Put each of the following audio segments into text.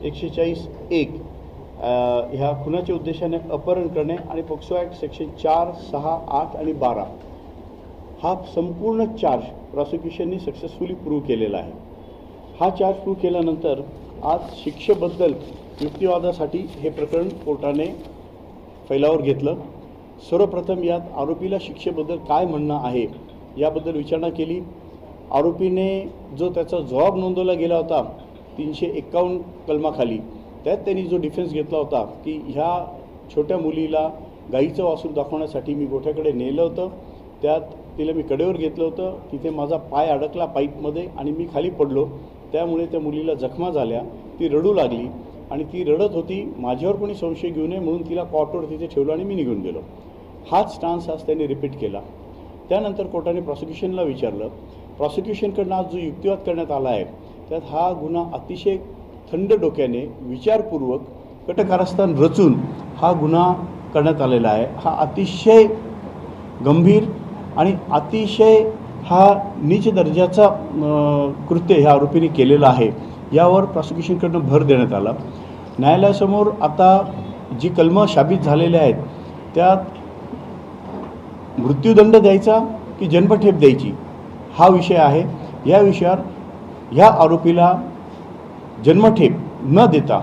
140(1) ह्या खुनाच्या उद्देशाने अपहरण करणे आणि पोक्सो ॲक्ट सेक्शन 4, 6, 8 आणि 12 हा संपूर्ण चार्ज प्रॉसिक्युशनने सक्सेसफुली प्रूव्ह केलेला आहे। हा चार्ज प्रूव्ह केल्यानंतर आज शिक्षेबद्दल युक्तिवादासाठी हे प्रकरण कोर्टाने फैलावर घेतलं। सर्वप्रथम यात आरोपीला शिक्षेबद्दल काय म्हणणं आहे याबद्दल विचारणा केली। आरोपीने जो त्याचा जबाब नोंदवला गेला होता 351 कलमाखाली, त्यात त्यांनी जो डिफेन्स घेतला होता की ह्या छोट्या मुलीला गाईचं वासरू दाखवण्यासाठी मी गोठ्याकडे नेलं होतं, त्यात तिला मी कडेवर घेतलं होतं, तिथे माझा पाय अडकला पाईपमध्ये आणि मी खाली पडलो, त्यामुळे त्या मुलीला जखमा झाल्या, ती रडू लागली आणि ती रडत होती, माझ्यावर कोणी संशय घेऊ नये म्हणून तिला कॉटवर तिथे ठेवलं आणि मी निघून गेलो। हाच स्टान्स आज त्यांनी रिपीट केला। त्यानंतर कोर्टाने प्रॉसिक्युशनला विचारलं, प्रॉसिक्युशनकडनं आज जो युक्तिवाद करण्यात आला आहे त्यात हा गुन्हा अतिशय थंड डोक्याने विचारपूर्वक कटकारस्थान रचून हा गुन्हा करण्यात आलेला आहे। हा अतिशय गंभीर आणि अतिशय हा नीच दर्जाचा कृत्य ह्या आरोपीने केलेला आहे, यावर प्रॉसिक्युशनकडनं भर देण्यात आला। न्यायालयासमोर आता जी कलमं साबित झालेले आहेत त्यात मृत्यूदंड द्यायचा की जन्मठेप द्यायची हा विषय आहे। या विषयावर ह्या आरोपीला जन्मठेप न देता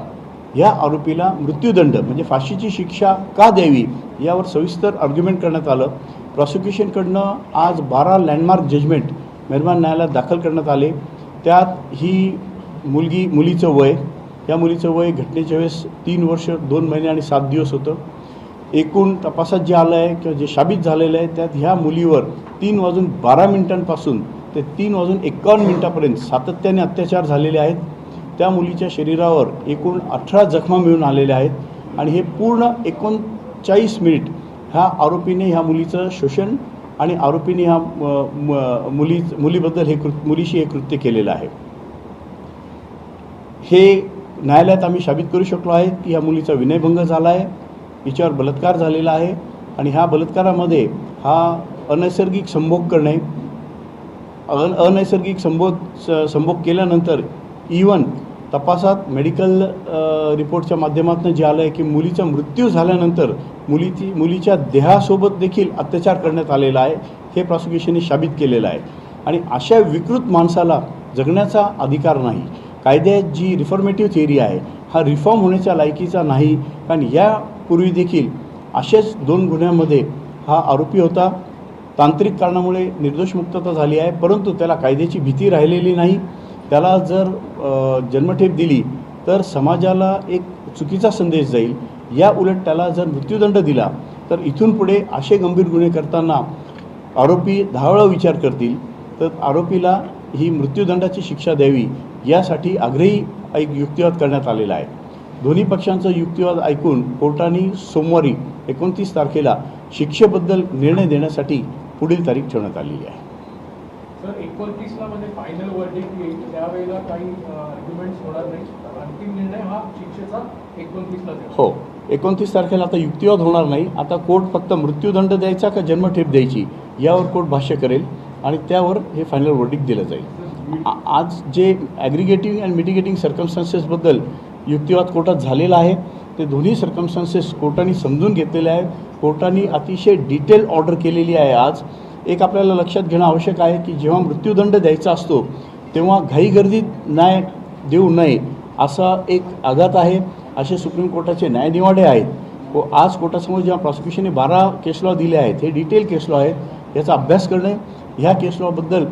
या आरोपीला मृत्यूदंड म्हणजे फाशीची शिक्षा का द्यावी यावर सविस्तर आर्ग्युमेंट करण्यात आलं। प्रॉसिक्युशनकडनं आज 12 लँडमार्क जजमेंट मेहरबान न्यायालयात दाखल करण्यात आले। त्यात ही मुलीचं वय, या मुलीचं वय घटनेच्या वेळेस 3 वर्ष 2 महिने आणि 7 दिवस होतं। एकूण तपासात जे आलं आहे किंवा जे साबित झालेलं आहे त्यात ह्या मुलीवर 3:12 ते 3:51 सातत्याने अत्याचार झालेले आहेत। त्या मुलीच्या शरीरावर एकूण 18 जखमा मिळून आलेल्या आहेत आणि हे पूर्ण 39 मिनिट ह्या आरोपीने ह्या मुलीचं शोषण आणि आरोपीने ह्या मुलीबद्दल मुलीशी हे कृत्य केलेलं आहे। हे न्यायालयात आम्ही साबित करू शकलो आहे की ह्या मुलीचा विनयभंग झाला आहे, हिच्यावर बलात्कार झालेला आहे आणि ह्या बलात्कारामध्ये हा अनैसर्गिक संभोग करणे, अनैसर्गिक संभोग केल्यानंतर इवन तपासात मेडिकल रिपोर्टच्या माध्यमातून जे आलं आहे की मुलीचा मृत्यू झाल्यानंतर मुलीच्या देहासोबत देखील अत्याचार करण्यात आलेला आहे, हे प्रॉसिक्युशनने साबित केलेलं आहे। आणि अशा विकृत माणसाला जगण्याचा अधिकार नाही। कायद्यात जी रिफॉर्मेटिव्ह थिअरी आहे हा रिफॉर्म होण्याच्या लायकीचा नाही, कारण यापूर्वी देखील अशाच 2 गुन्ह्यांमध्ये हा आरोपी होता। तांत्रिक कारणामुळे निर्दोष मुक्तता झाली आहे, परंतु त्याला कायद्याची भीती राहिलेली नाही। त्याला जर जन्मठेप दिली तर समाजाला एक चुकीचा संदेश जाईल, या उलट त्याला जर मृत्यूदंड दिला तर इथून पुढे असे गंभीर गुन्हे करताना आरोपी 10 वेळा विचार करतील। तर आरोपीला ही मृत्यूदंडाची शिक्षा द्यावी यासाठी आग्रही एक युक्तिवाद करण्यात आलेला आहे। दोन्ही पक्षांचा युक्तिवाद ऐकून कोर्टाने सोमवारी 29 तारखेला शिक्षेबद्दल निर्णय देण्यासाठी पुढील तारीख ठेवण्यात आलेली आहे। सर 29ला म्हणजे फायनल वर्डिक्ट येईल, त्यावेळेला काही आर्ग्युमेंट्स होणार नाही, अंतिम निर्णय हा शिक्षेचा 29ला देईल। हो, 29 तारखेला आता युक्तिवाद होणार नाही। आता कोर्ट फक्त मृत्यूदंड द्यायचा का जन्मठेप द्यायची यावर कोर्ट भाष्य करेल आणि त्यावर हे फायनल वर्डिक्ट दिलं जाईल। आज जे ॲग्रिगेटिव्ह अँड मिटिगेटिंग सर्कमस्टान्सेसबद्दल युक्तिवाद कोर्टात झालेला आहे ते दोन्ही सर्कमस्टान्सेस कोर्टाने समजून घेतलेले आहे। कोर्टाने अतिशय डिटेल ऑर्डर केलेली आहे। आज एक आपल्याला लक्षात घेणं आवश्यक आहे की जेव्हा मृत्यूदंड द्यायचा असतो तेव्हा घाईगर्दीत न्याय देऊ नये असा एक आघात आहे, असे सुप्रीम कोर्टाचे न्यायनिवाडे आहेत। व आज कोर्टासमोर जेव्हा प्रॉसिक्युशनने 12 केस लॉ दिले आहेत, हे डिटेल केस लॉ आहेत, याचा अभ्यास करणे, ह्या केस लॉबद्दल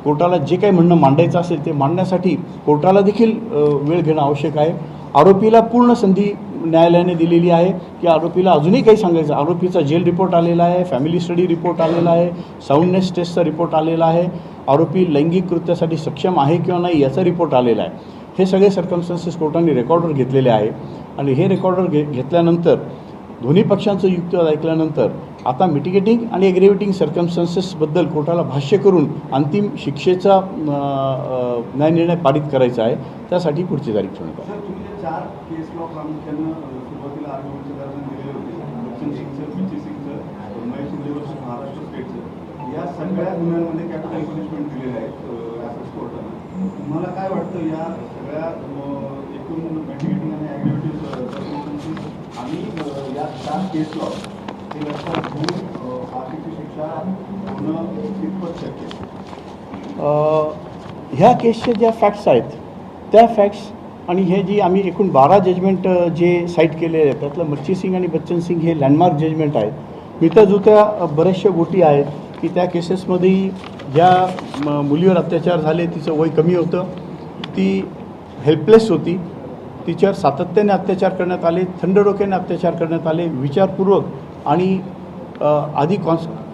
कोर्टाला जे काही म्हणणं मांडायचं असेल ते मांडण्यासाठी कोर्टाला देखील वेळ घेणं आवश्यक आहे। आरोपीला पूर्ण संधी न्यायालयाने दिलेली आहे की आरोपीला अजूनही काही सांगायचं, आरोपीचा जेल रिपोर्ट आलेला आहे, फॅमिली स्टडी रिपोर्ट आलेला आहे, साऊंडनेस टेस्टचा रिपोर्ट आलेला आहे, आरोपी लैंगिक कृत्यासाठी सक्षम आहे किंवा नाही याचा रिपोर्ट आलेला आहे। हे सगळे सर्कमस्टान्सेस कोर्टाने रेकॉर्डवर घेतलेले आहे आणि हे रेकॉर्डवर घेतल्यानंतर दोन्ही पक्षांचं युक्तिवाद ऐकल्यानंतर आता मिटिगेटिंग आणि ॲग्रिवेटिंग सर्कमस्टान्सेसबद्दल कोर्टाला भाष्य करून अंतिम शिक्षेचा न्यायनिर्णय पारित करायचा आहे, त्यासाठी पुढची तारीख ठेवण्यात आली। 4 केस लॉ प्रामुख्यानं सुरुवातीला आर्ग्युमेंटच्या दरम्यान दिलेले होते, बच्चन सिंगचं, पिची सिंगचं, महेश इंद्रेवरचं, महाराष्ट्र स्टेटचं, या सगळ्या गुन्ह्यांमध्ये कॅपिटल पनिशमेंट दिलेले आहेत ॲसेस कोर्टानं। तुम्हाला काय वाटतं या सगळ्या एकूण मिटिगेटिंग आणि ॲग्रिव्हेटिव्ह सर्कमस्टन्सेस आणि या 4 केस लॉ हे लक्षात घेऊन फाशीची शिक्षा होणं कितपत शक्य आहे? ह्या केसच्या ज्या फॅक्ट्स आहेत त्या फॅक्ट्स आणि हे जी आम्ही एकूण 12 जजमेंट जे साईट केलेले आहेत त्यातलं मच्छी सिंग आणि बच्चन सिंग हे लँडमार्क जजमेंट आहेत. मिळत्याजुळत्या बऱ्याचशा गोष्टी आहेत की त्या केसेसमध्ये ज्या मुलीवर अत्याचार झाले तिचं वय कमी होतं, ती हेल्पलेस होती, तिच्यावर सातत्याने अत्याचार करण्यात आले, थंड डोक्याने अत्याचार करण्यात आले, विचारपूर्वक आणि आधी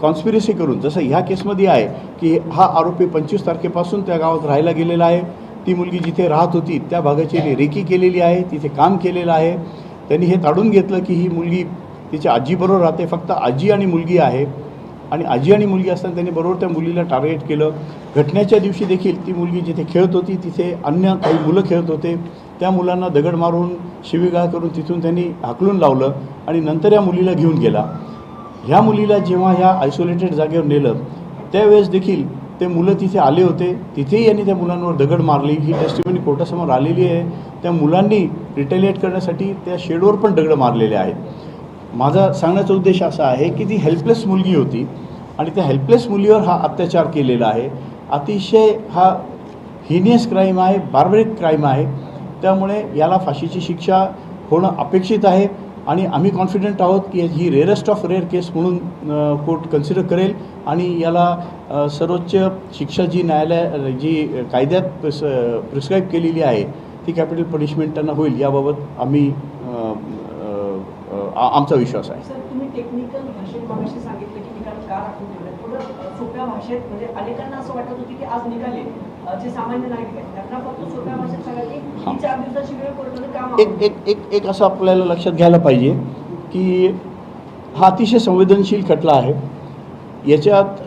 कॉन्स्पिरसी करून, जसं ह्या केसमध्ये आहे की हा आरोपी 25 तारखेपासून त्या गावात राहायला गेलेला आहे. ती मुलगी जिथे राहत होती त्या भागाची रेकी केलेली आहे, तिथे काम केलेलं आहे. त्यांनी हे ताडून घेतलं की ही मुलगी तिच्या आजीबरोबर राहते, फक्त आजी आणि मुलगी आहे आणि आजी आणि मुलगी असताना त्यांनी बरोबर त्या मुलीला टार्गेट केलं. घटनेच्या दिवशी देखील ती मुलगी जिथे खेळत होती तिथे अन्य काही मुलं खेळत होते, त्या मुलांना दगड मारून शिवीगाळ करून तिथून त्यांनी हाकलून लावलं आणि नंतर या मुलीला घेऊन गेला. ह्या मुलीला जेव्हा ह्या आयसोलेटेड जागेवर नेलं त्यावेळेस देखील ते मुलं तिथे आले होते, तिथेही यांनी त्या मुलांवर दगड मारली. ही टेस्टिमनी कोर्टासमोर आलेली आहे. त्या मुलांनी रिटेलिएट करण्यासाठी त्या शेडवर पण दगड मारलेले आहेत. माझा सांगण्याचा उद्देश असा आहे की ती हेल्पलेस मुलगी होती आणि त्या हेल्पलेस मुलीवर हा अत्याचार केलेला आहे. अतिशय हा हिनियस क्राईम आहे, बार्बरिक क्राईम आहे. त्यामुळे याला फाशीची शिक्षा होणं अपेक्षित आहे आणि आम्ही कॉन्फिडंट आहोत की ही रेअरेस्ट ऑफ रेअर केस म्हणून कोर्ट कन्सिडर करेल आणि याला सर्वोच्च शिक्षा जी न्यायालय जी कायद्यात प्रिस्क्राईब केलेली आहे ती कॅपिटल पनिशमेंट त्यांना होईल याबाबत आम्ही आमचा विश्वास आहे. सर, तुम्ही टेक्निकल भाषेत मगाशी सांगितलं की निकाल का राखून ठेवले, थोडं सोप्या भाषेत, म्हणजे अनेकांना असं वाटत होती की आज निकाले जे सामान्य नागरिक आहेत त्यांना फक्त सोप्या भाषेत सांगा की ही 4 दिवसाची वेळ कोर्टाने काम एक असं आपल्याला लक्षात घ्यायला पाहिजे की हा अतिशय संवेदनशील खटला आहे. याच्यात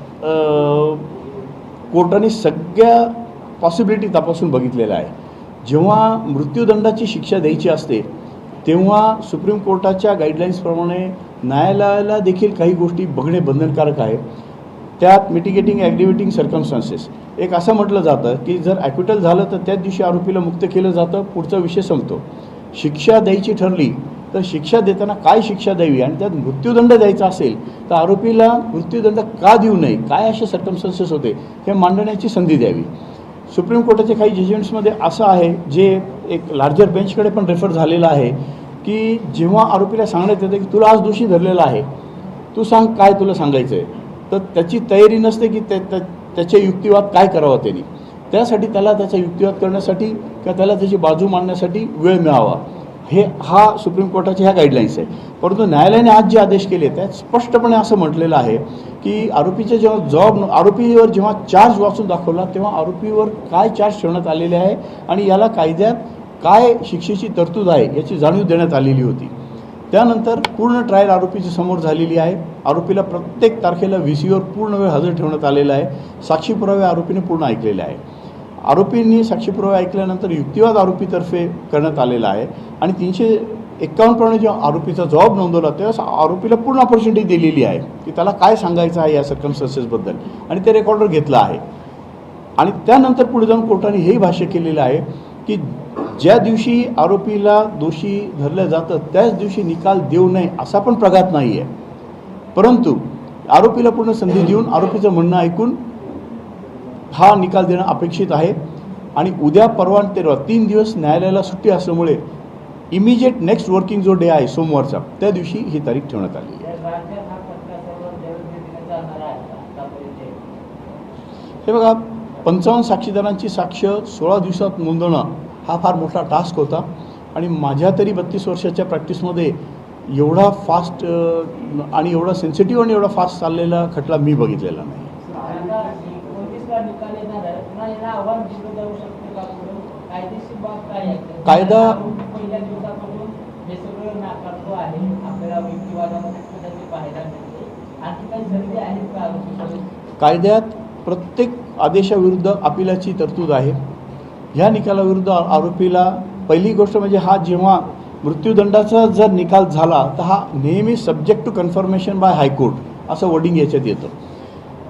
कोर्टाने सगळ्या पॉसिबिलिटी तपासून बघितलेल्या आहे. जेव्हा मृत्यूदंडाची शिक्षा द्यायची असते तेव्हा सुप्रीम कोर्टाच्या गाईडलाईन्सप्रमाणे न्यायालयाला देखील काही गोष्टी बघणे बंधनकारक आहे. त्यात मिटिगेटिंग ॲग्रिव्हेटिंग सर्कमस्टान्सेस एक असं म्हटलं जातं की जर ॲक्विटल झालं तर त्याच दिवशी आरोपीला मुक्त केलं जातं, पुढचा विषय संपतो. शिक्षा द्यायची ठरली तर शिक्षा देताना काय शिक्षा द्यावी आणि त्यात मृत्यूदंड द्यायचा असेल तर आरोपीला मृत्यूदंड का देऊ नये, काय असे सर्कमस्टान्सेस होते हे मांडण्याची संधी द्यावी. सुप्रीम कोर्टाच्या काही जजमेंट्समध्ये असं आहे जे एक लार्जर बेंचकडे पण रेफर झालेलं आहे की जेव्हा आरोपीला सांगण्यात येतं की तुला आज दोषी धरलेला आहे, तू सांग काय तुला सांगायचं आहे, तर त्याची तयारी नसते की त्याचे युक्तिवाद काय करावा त्यांनी. त्यासाठी त्याला त्याचा युक्तिवाद करण्यासाठी किंवा त्याला त्याची बाजू मांडण्यासाठी वेळ मिळावा हा सुप्रीम कोर्टाच्या ह्या गाईडलाईन्स आहे. परंतु न्यायालयाने आज जे आदेश केले त्यात स्पष्टपणे असं म्हटलेलं आहे की आरोपीच्या जेव्हा आरोपीवर जेव्हा चार्ज वाचून दाखवला तेव्हा आरोपीवर काय चार्ज ठेवण्यात आलेले आहे आणि याला कायद्यात काय शिक्षेची तरतूद आहे याची जाणीव देण्यात आलेली होती. त्यानंतर पूर्ण ट्रायल आरोपीची समोर झालेली आहे. आरोपीला प्रत्येक तारखेला VCवर पूर्ण वेळ हजर ठेवण्यात आलेला आहे. साक्षी पुरावे आरोपीने पूर्ण ऐकलेले आहे. आरोपींनी साक्षी पुरावे ऐकल्यानंतर युक्तिवाद आरोपीतर्फे करण्यात आलेला आहे आणि 351 प्रमाणे जेव्हा आरोपीचा जबाब नोंदवला तेव्हा आरोपीला पूर्ण ऑपॉर्च्युनिटी दिलेली आहे की त्याला काय सांगायचं आहे या सर्कमस्टन्सेसबद्दल आणि ते रेकॉर्डर घेतलं आहे. आणि त्यानंतर पुढे जाऊन कोर्टाने हेही भाष्य केलेलं आहे की ज्या दिवशी आरोपीला दोषी धरलं जातं त्याच दिवशी निकाल देऊ नये असा पण प्रघात नाही आहे. परंतु आरोपीला पूर्ण संधी देऊन आरोपीचं म्हणणं ऐकून हा निकाल देणं अपेक्षित आहे. आणि उद्या परवा 3 दिवस न्यायालयाला सुट्टी असल्यामुळे इमिजिएट नेक्स्ट वर्किंग जो डे आहे सोमवारचा त्या दिवशी ही तारीख ठेवण्यात आली आहे. हे बघा 55 साक्षीदारांची साक्ष 16 दिवसात नोंदवणं हा फार मोठा टास्क होता आणि माझ्या तरी 32 वर्षाच्या प्रॅक्टिसमध्ये एवढा फास्ट आणि एवढा सेन्सिटिव्ह आणि एवढा फास्ट चाललेला खटला मी बघितलेला नाही. कायदा कायद्यात प्रत्येक आदेशाविरुद्ध अपिलाची तरतूद आहे. ह्या निकालाविरुद्ध आरोपीला पहिली गोष्ट म्हणजे हा जेव्हा मृत्यूदंडाचा जर निकाल झाला तर हा नेहमी subject to confirmation by high court असं वर्डिंग याच्यात येतं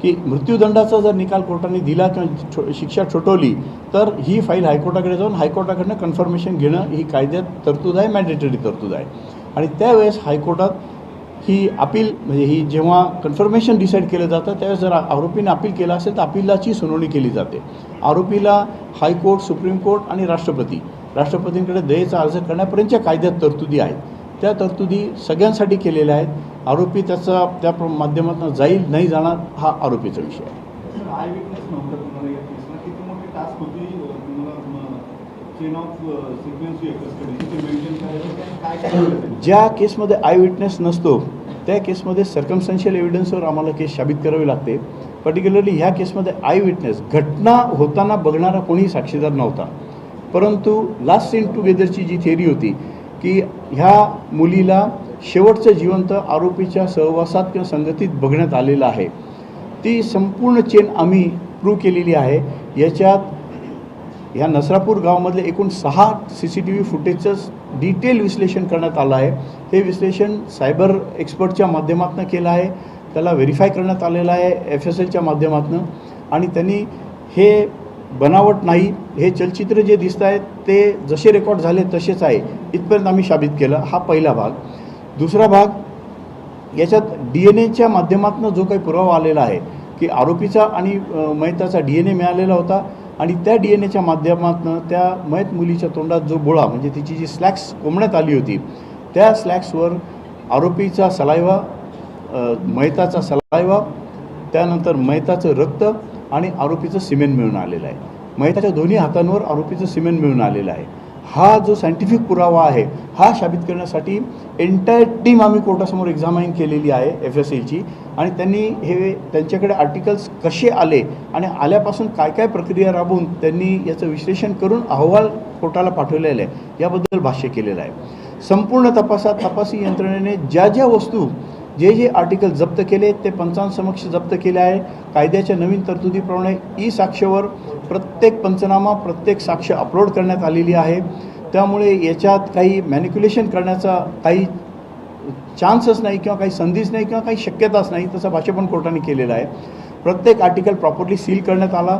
की मृत्यूदंडाचा जर निकाल कोर्टाने दिला किंवा शिक्षा ठोठावली तर ही फाईल हायकोर्टाकडे जाऊन हायकोर्टाकडनं कन्फर्मेशन घेणं ही कायद्यात तरतूद आहे, मॅन्डेटरी तरतूद आहे. आणि त्यावेळेस हायकोर्टात ही अपील म्हणजे ही जेव्हा कन्फर्मेशन डिसाईड केलं जातं त्यावेळेस जर आरोपीने अपील केलं असेल तर अपीलाची सुनावणी केली जाते. आरोपीला हायकोर्ट, सुप्रीम कोर्ट आणि राष्ट्रपतींकडे दयेचा अर्ज करण्यापर्यंतच्या कायद्यात तरतुदी आहेत. त्या तरतुदी सगळ्यांसाठी केलेल्या आहेत. आरोपी त्या माध्यमातून जाईल नाही जाणार हा आरोपीचा विषय आहे. सर, आय विटनेस नव्हतं तुम्हाला या केसला, किती मोठी टास्क होती तुम्हाला चेन ऑफ सिक्वेन्स कस्टडीची ते मेंटेन करायचं, काय काय केलं त्यांनी? ज्या केसमध्ये आय विटनेस नसतो त्या केसमध्ये सर्कमस्टन्शियल एव्हिडन्सवर आम्हाला केस साबित करावी लागते. पर्टिक्युलरली ह्या केसमध्ये आय विटनेस घटना होताना बघणारा कोणीही साक्षीदार नव्हता. परंतु लास्ट सीन टुगेदरची जी थिअरी होती की ह्या मुलीला शेवटचं जिवंत आरोपीच्या सहवासात किंवा संगतीत बघण्यात आलेलं आहे, ती संपूर्ण चेन आम्ही प्रूव्ह केलेली आहे. याच्यात ह्या नसरापूर गावामधले एकूण 6 CCTV फुटेजचं डिटेल विश्लेषण करण्यात आलं आहे. हे विश्लेषण सायबर एक्सपर्टच्या माध्यमातून केलं आहे. त्याला व्हेरीफाय करण्यात आलेलं आहे FSLच्या माध्यमातून. आणि त्यांनी हे बनावट नाही, हे चलचित्र जे दिसत आहेत ते जसे रेकॉर्ड झाले तसेच आहे इथपर्यंत आम्ही साबित केलं. हा पहिला भाग. दुसरा भाग, याच्यात DNA माध्यमातून जो काही पुरावा आलेला आहे की आरोपीचा आणि मयताचा DNA मिळालेला होता आणि त्या DNAच्या माध्यमातून त्या मयत मुलीच्या तोंडात जो बोळा म्हणजे तिची जी स्लॅक्स कोंबण्यात आली होती त्या स्लॅक्सवर आरोपीचा सलायवा, मयताचा सलायवा, त्यानंतर मयताचं रक्त आणि आरोपीचं सिमेंट मिळून आलेलं आहे. मयताच्या दोन्ही हातांवर आरोपीचं सिमेंट मिळून आलेलं आहे. हा जो सायंटिफिक पुरावा आहे हा साबित करण्यासाठी एंटायर टीम आम्ही कोर्टासमोर एक्झामाईन केलेली आहे FSLची. आणि त्यांनी त्यांच्याकडे आर्टिकल्स कसे आले आणि आल्यापासून काय काय प्रक्रिया राबवून त्यांनी याचं विश्लेषण करून अहवाल कोर्टाला पाठवलेला आहे याबद्दल भाष्य केलेलं आहे. संपूर्ण तपासी यंत्रणेने ज्या वस्तू जे आर्टिकल जप्त केले ते पंचांसमक्ष जप्त केले आहे. कायद्याच्या नवीन तरतुदीप्रमाणे ई-साक्ष्यावर प्रत्येक पंचनामा, प्रत्येक साक्ष अपलोड करण्यात आलेली आहे. त्यामुळे याच्यात काही मॅनिक्युलेशन करण्याचा काही चान्सच नाही किंवा काही संधीच नाही किंवा काही शक्यताच नाही. तसं भाष्य पण कोर्टाने केलेलं आहे. प्रत्येक आर्टिकल प्रॉपरली सील करण्यात आला.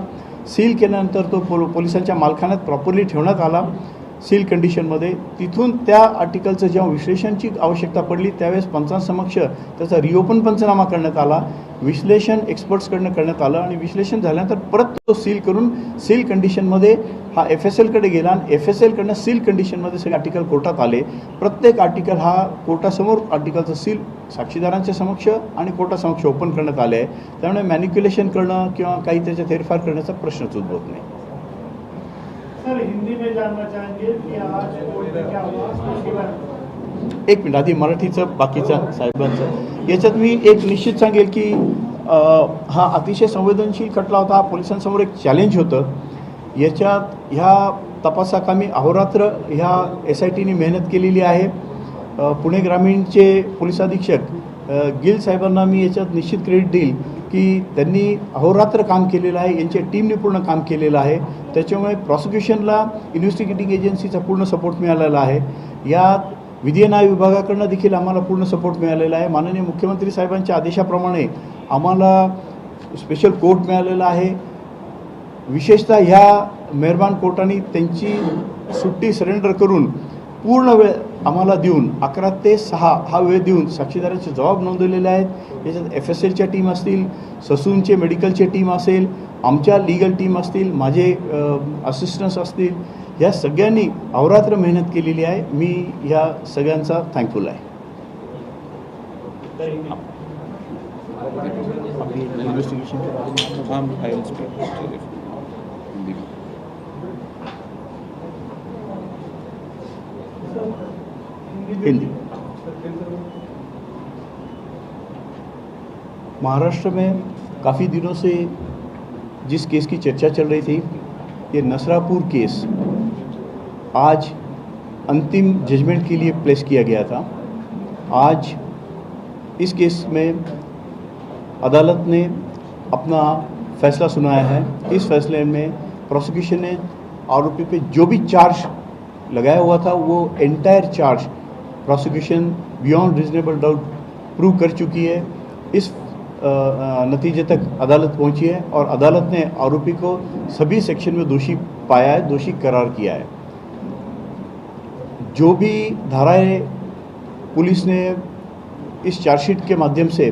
सील केल्यानंतर तो पोलिसांच्या मालखान्यात प्रॉपरली ठेवण्यात आला सील कंडिशनमध्ये. तिथून त्या आर्टिकलचं जेव्हा विश्लेषणची आवश्यकता पडली त्यावेळेस पंचांसमक्ष त्याचा रिओपन पंचनामा करण्यात आला. विश्लेषण एक्सपर्ट्सकडनं करण्यात आलं आणि विश्लेषण झाल्यानंतर परत तो सील करून सील कंडिशनमध्ये हा FSLकडे गेला आणि FSLकडनं सील कंडिशनमध्ये सगळे आर्टिकल कोर्टात आले. प्रत्येक आर्टिकल हा कोर्टासमोर आर्टिकलचं सील साक्षीदारांच्या समक्ष आणि कोर्टासमक्ष ओपन करण्यात आले आहे. त्यामुळे मॅनिक्युलेशन करणं किंवा काही त्याच्यात हेरफार करण्याचा प्रश्नच उद्भवत नाही. सर, हिंदी में जानना चाहेंगे कि आज कोर्ट में क्या हुआ उसके बाद? एक मिनिट आधी मराठीचं बाकीचं साहेबांचं. याच्यात मी एक निश्चित सांगेल की हा अतिशय संवेदनशील खटला होता. पोलिसांसमोर एक चॅलेंज होतं. याच्यात ह्या तपासाकामी अहोरात्र ह्या SITने मेहनत केलेली आहे. पुणे ग्रामीणचे पोलीस अधीक्षक गिल साहेबांना मी याच्यात निश्चित क्रेडिट देईल की त्यांनी अहोरात्र काम केलेलं आहे. यांच्या टीमने पूर्ण काम केलेलं आहे. त्याच्यामुळे प्रॉसिक्युशनला इन्व्हेस्टिगेटिंग एजन्सीचा पूर्ण सपोर्ट मिळालेला आहे. यात विधी न्याय विभागाकडनं देखील आम्हाला पूर्ण सपोर्ट मिळालेला आहे. माननीय मुख्यमंत्री साहेबांच्या आदेशाप्रमाणे आम्हाला स्पेशल कोर्ट मिळालेला आहे. विशेषतः ह्या मेहरबान कोर्टाने त्यांची सुट्टी सरेंडर करून पूर्ण वेळ आम्हाला देऊन 11 ते 6 हा वेळ देऊन साक्षीदारांचे जबाब नोंदवलेले आहेत. याच्यात FSLच्या टीम असतील, ससूनचे मेडिकलचे टीम असेल, आमच्या लीगल टीम असतील, माझे असिस्टंट्स असतील, ह्या सगळ्यांनी अहोरात्र मेहनत केलेली आहे. मी ह्या सगळ्यांचा थँकफुल आहे. हिंदी. महाराष्ट्र में काफ़ी दिनों से जिस केस की चर्चा चल रही थी, ये नसरापुर केस आज अंतिम जजमेंट के लिए प्लेस किया गया था. आज इस केस में अदालत ने अपना फैसला सुनाया है. इस फैसले में प्रोसिक्यूशन ने आरोपी पे जो भी चार्ज लगाया हुआ था वो entire charge prosecution beyond reasonable doubt prove कर चुकी है. इस नतीजे तक अदालत पहुंची है और अदालत ने आरोपी को सभी सेक्शन में दोषी पाया है, दोषी करार किया है। जो भी धाराएं पुलिस ने इस चार्जशीट के माध्यम से